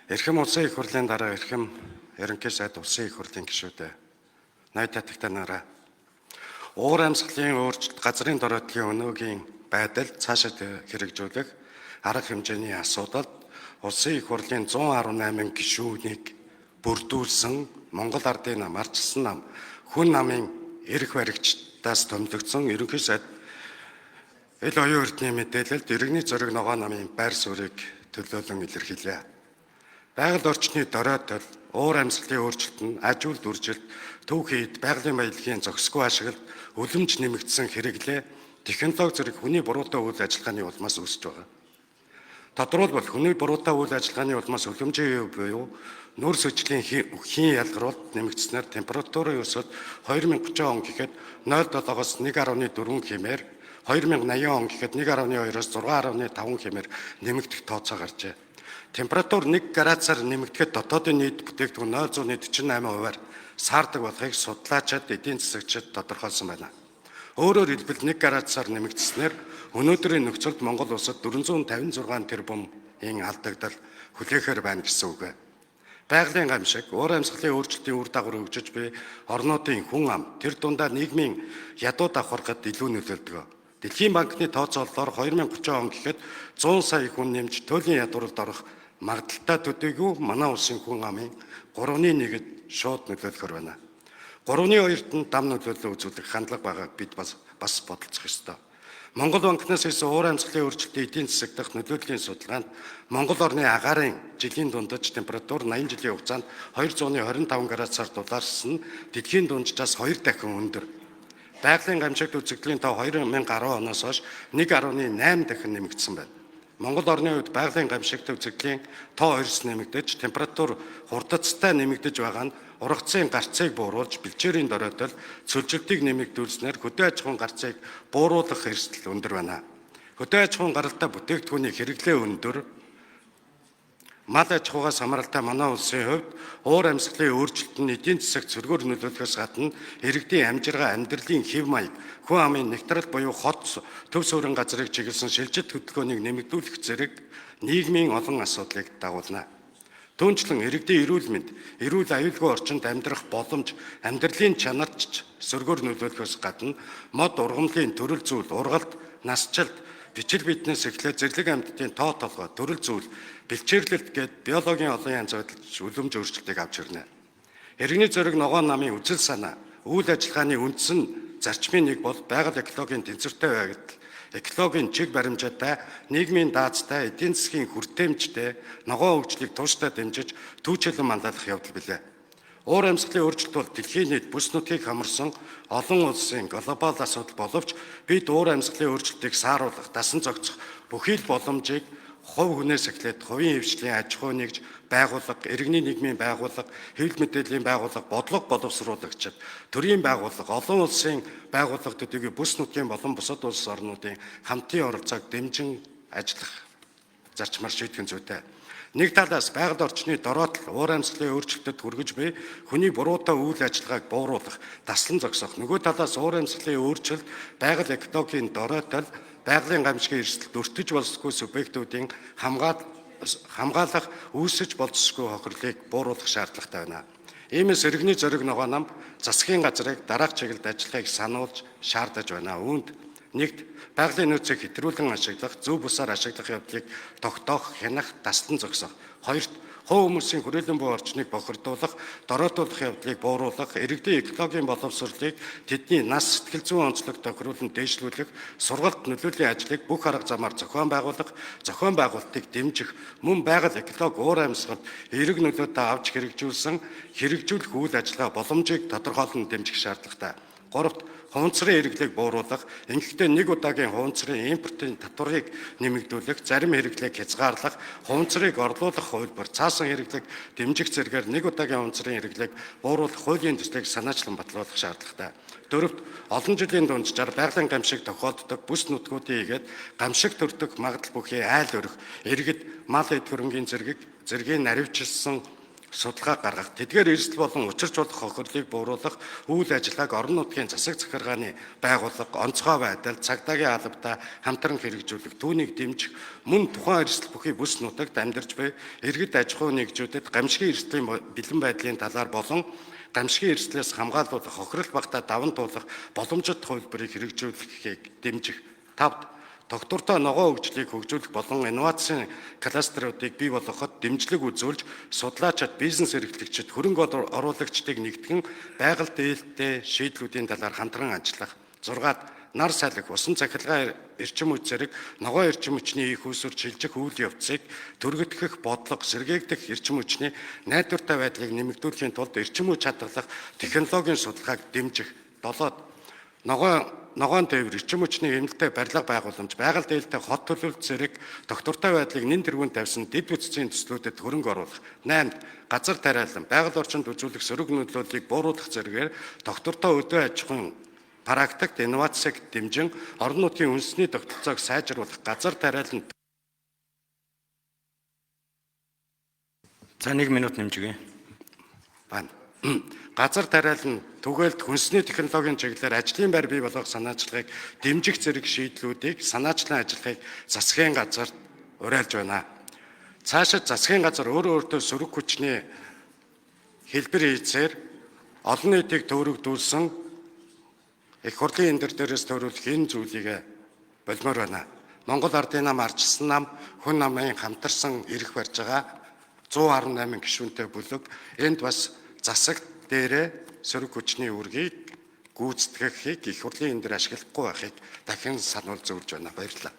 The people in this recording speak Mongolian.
Эрхэм улсын их хурлын дараа эрхэм ерөнхий сайд улсын их хурлын гишүүдээ найд татагтай нараа уур амьсгалын өөрчлөлт газрын дороотлын өнөөгийн байдал цаашаа хэрэгжүүлэх арга хэмжээний асуудалд улсын их хурлын 118 гишүүнийг бүрдүүлсэн Монгол Ардын нам, Ардчилсан нам, хүн намын эрх баригчдаас томилогдсон ерөнхий сайд эл оюун эрдэнэ мэдээлэлд иргэний зориг ногоо намын байр суурийг төлөөлөн илэрхийлье. Байгаль орчны дороотол, уур амьсгалын өөрчлөлт нь аж үйл дүржилт, төв хийд, байгалийн баялагын зохисгүй ашиглалт, үлэмж нэмэгдсэн хэрэглээ, технологи зэрэг хүний буруутай үйл ажиллагааны улмаас үүсэж байгаа. Тодорхойлбол хүний буруутай үйл ажиллагааны улмаас үлэмжийн буюу нүүр сөжлийн хийн ялгаруулалт нэмэгдснээр температурын өсөлт 2030 он гэхэд 0.7-оос 1.4 хэмээр 2080 он гэхэд 1.2-оос 6.5 хэмээр нэмэгдэх тооцоо гарчээ. Температур 1 градусаар нэмэгдэхэд дотоодын нийт бүтээгдэхүүн 0.48%-аар саардаг болохыг судлаачид, эдийн засагчид тодорхойлсон байна. Өөрөөр хэлбэл 1 градусаар нэмэгдснээр өнөөдрийн нөхцөлд Монгол улсад 456 тэрбумын алдагдал хүлээхээр байна гэсэн үг. Байгалийн гамшиг, уур амьсгалын өөрчлөлтийн үр дагавар хөгжиж буй орнуудын хүн ам, тэр дундаа нийгмийн ядуу давхаргад илүү нөлөөлдөг. Дэлхийн банкны тооцоололоор 2030 он гэхэд 100 сая хүн нэмж туйлын ядууралд орох магадaltaй төдийгүй манай улсын хүн амын 3/1-д шууд нөлөөлөхөр байна. 3/2-т нь дам нөлөөлөл үзүүлэх хандлага байгааг бид бас бодолцох ёстой. Монгол банкнаас ирсэн уур амьсгалын өөрчлөлтийн эдийн засаг дахь нөлөөллийн судалгаанд Монгол орны агаарын жилийн дундаж температур 80 жилийн хугацаанд 225 градусаар дулаарсан нь дэлхийн дунджаас 2 дахин өндөр. Байгалийн гамшигт үзэгдлийн тоо 2010 оноос хойш 1.8 дахин нэмэгдсэн байна. Монгол орны хувьд байгалийн гамшигт үзэгдлийн тоо орьс нэмэгдэж, температур хурдцтай нэмэгдэж байгаа нь ургацын гарцыг бууруулж, бэлчээрийн дороотол, цөлжилтийг нэмэгдүүлснээр хөдөө аж ахуйн гарцыг бууруулах эрсдэл өндөр байна. Хөдөө аж ахуйн гаралтай бүтээгдэхүүний хэрэглээ өндөр, мал аж ахуйгаас хамааралтай манай улсын хувьд уур амьсгалын өөрчлөлт нь эдийн засагт сөргөөр нөлөөлөхөөс гадна иргэдийн амжиргаа, амьдралын хэв маяг, хүн амын нэгтрал буюу хот төв суурин газрыг чиглэсэн шилжилт хөдөлгөөнийг нэмэгдүүлэх зэрэг нийгмийн олон асуудлыг дагуулна. Түүнчлэн иргэдийн эрүүл мэнд, эрүүл аюулгүй орчинд амьдрах боломж, амьдралын чанарт сөргөөр нөлөөлөхөөс гадна мод ургамлын төрөл зүйл, ургалт, насжилт, бичил биднээс эхлээд зэрлэг амьтдын тоо толгой, төрөл зүйл, бэлчээрлэлт гээд биологийн олон янз байдалд үлэмж өөрчлөлтийг авч ирнэ. Иргэний зориг ногоо намын үзэл санаа, үйл ажиллагааны үндсэн зарчмын нэг бол байгаль экологийн тэнцвэртэй байдал, экологийн чиг баримжаатай, нийгмийн даацтай, эдийн засгийн хүртээмжтэй, ногоо хөгжлийг тууштай дэмжиж түүчилэн манлайлах явдал билээ. Уур амьсгалын өөрчлөлт бол дэлхийн нийт бүс нутгийг хамарсан олон улсын глобал асуудал боловч бид уур амьсгалын өөрчлөлтийг сааруулах, дасан зохицох бүхий л боломжийг хувь хүнээс эхлээд хувийн хвшлийн аж ахуй нэгж байгууллага, иргэний нийгмийн байгууллага, хэвлэл мэдээллийн байгууллага, бодлого боловсруулагчид, төрийн байгууллага, олон улсын байгууллагуудыг бүс нутгийн болон бусад улс орнуудын хамтын оролцоог дэмжин ажиллах зарчмаар шийдэх зүйтэй. Нэг талаас байгаль орчны дороотол, уур амьсгалын өөрчлөлтөд хүргэж буй хүний буруутай үйл ажиллагааг бууруулах, таслан зогсоох. Нөгөө талаас уур амьсгалын өөрчлөлт, байгаль экологийн дороотол, байгалийн гамшигын эрсдэлд өртөж болсгүй субъектүүдийн хамгаалах үүсэж болзошгүй хохирлыг бууруулах шаардлагатай байна. Иймээс иргэний зориг ногоо нам засгийн газрыг дараах чиглэлд ажиллахыг сануулж шаардаж байна. Үүнд нэгт байгалийн нөөцийг хэтрүүлэн ашиглах, зөв бусаар ашиглах явдлыг тогтоох, хянах, таслан зогсоох. Хоёрт хувь хүмүүсийн хүрээлэн буй орчныг бохирдуулах, дороотуулах явдлыг бууруулах, иргэдийн экологийн боловсролыг тэдний нас, сэтгэл зүйн онцлог тохируулан дээшлүүлэх, сургалт нөлөөлийн ажлыг бүх арга замаар зохион байгуулах, зохион байгуулалтыг дэмжих, мөн байгаль экологи уур амьсгалд эерэг нөлөөтэй авч хэрэгжүүлэх үйл ажиллагаа боломжийг тодорхойлон дэмжих шаардлагатай. Гуравт хуванцрын хэрэглээг бууруулах, ингэхдээ нэг удаагийн хуванцрын импортын татварыг нэмэгдүүлэх, зарим хэрэглээг хязгаарлах, хуванцрыг орлуулах хувилбар, цаасан хэрэглээг дэмжих зэргээр нэг удаагийн хуванцрын хэрэглээг бууруулах хуулийн төслийг санаачлан батлуулах шаардлагатай. Дөрөвт олон жилийн дунджаар байгалийн гамшиг тохиолддог бүс нутгуудын игээд гамшиг төрдөг магадлал бүхий айл өрх, иргэд мал эд хөрөнгийн зэргийг наривчилсан судалгаа гаргах, тэдгээр эрсдэл болон учирч болох хохирлыг бууруулах үйл ажиллагааг орон нутгийн засаг захиргааны байгууллага, онцгой байдал, цагдаагийн албатай хамтран хэрэгжүүлэх, түүнийг дэмжих, мөн тухайн эрсдэл бүхий бүс нутагт амьдарч буй иргэд аж ахуй нэгжүүдэд гамшигын эрсдлийн бэлэн байдлын талаар болон гамшигын эрсдлээс хамгаалуулах, хохирол багтаа даван туулах боломжит хувилбарыг хэрэгжүүлэхийг дэмжих. 5. Тогтвортой ногоон хөгжлийг хөгжүүлэх болон инновацийн кластеруудыг бий болгоход дэмжлэг үзүүлж, судлаачид, бизнес эрхлэгчид, хөрөнгө оруулагчдыг нэгтгэн байгаль дээлтэй шийдлүүдийн талаар хамтран ажиллах. 6. Нар салхи, усан цахилгаан эрчим үе зэрэг ногоон эрчим хүчний их усүр шилжих үйл явцыг төргөтгөх бодлого, сэргээгдэх эрчим хүчний найдвартай байдлыг нэмэгдүүлэхийн тулд эрчим үе чадварлах технологийн судалгааг дэмжих. 7. Ногоон тээвэр, эрчим хүчний хэмнэлтэй барилга байгууламж, байгаль дээлтэй хот төлөвлөлт зэрэг тогтвортой байдлыг нэн тэргүүнд тавьсан дэд бүтцийн төслүүдэд хөрөнгө оруулах. 8. Газар тариалан, байгаль орчинд үзүүлэх сөрөг нөлөөллийг бууруулах зэрэгээр тогтвортой өдөө аж ахуйн практикт инновацийг дэмжин орон нутгийн үндэсний тогтолцоог сайжруулах, газар тариалан. За 1 минут нэмжигэй. Байна. Газар тариалан түгээлд хүнсний технологийн чиглэлээр ажлын байр бий болгох санаачлагыг дэмжих зэрэг шийдлүүдийг санаачлан ажиллахыг засгийн газарт уриалж байна. Цаашид засгийн газар өөртөө сөрөг хүчний хэлбэр хийцээр олон нийтийг төөрөгдүүлсэн их хурлын эндэр дээрээс төрүүлэх энэ зүйлийг болмоор байна. Монгол Ардын нам, Ардчилсан нам, хүн намын хамтарсан ирэх барьж байгаа 118 гишүүнтэй бүлэг энд бас засагт дээрээ сөрөг хүчний үүргийг гүйцэтгэхийг их хурлын эндэр ашиглахгүй байхыг дахин сануул зөвлөж байна. Баярлалаа.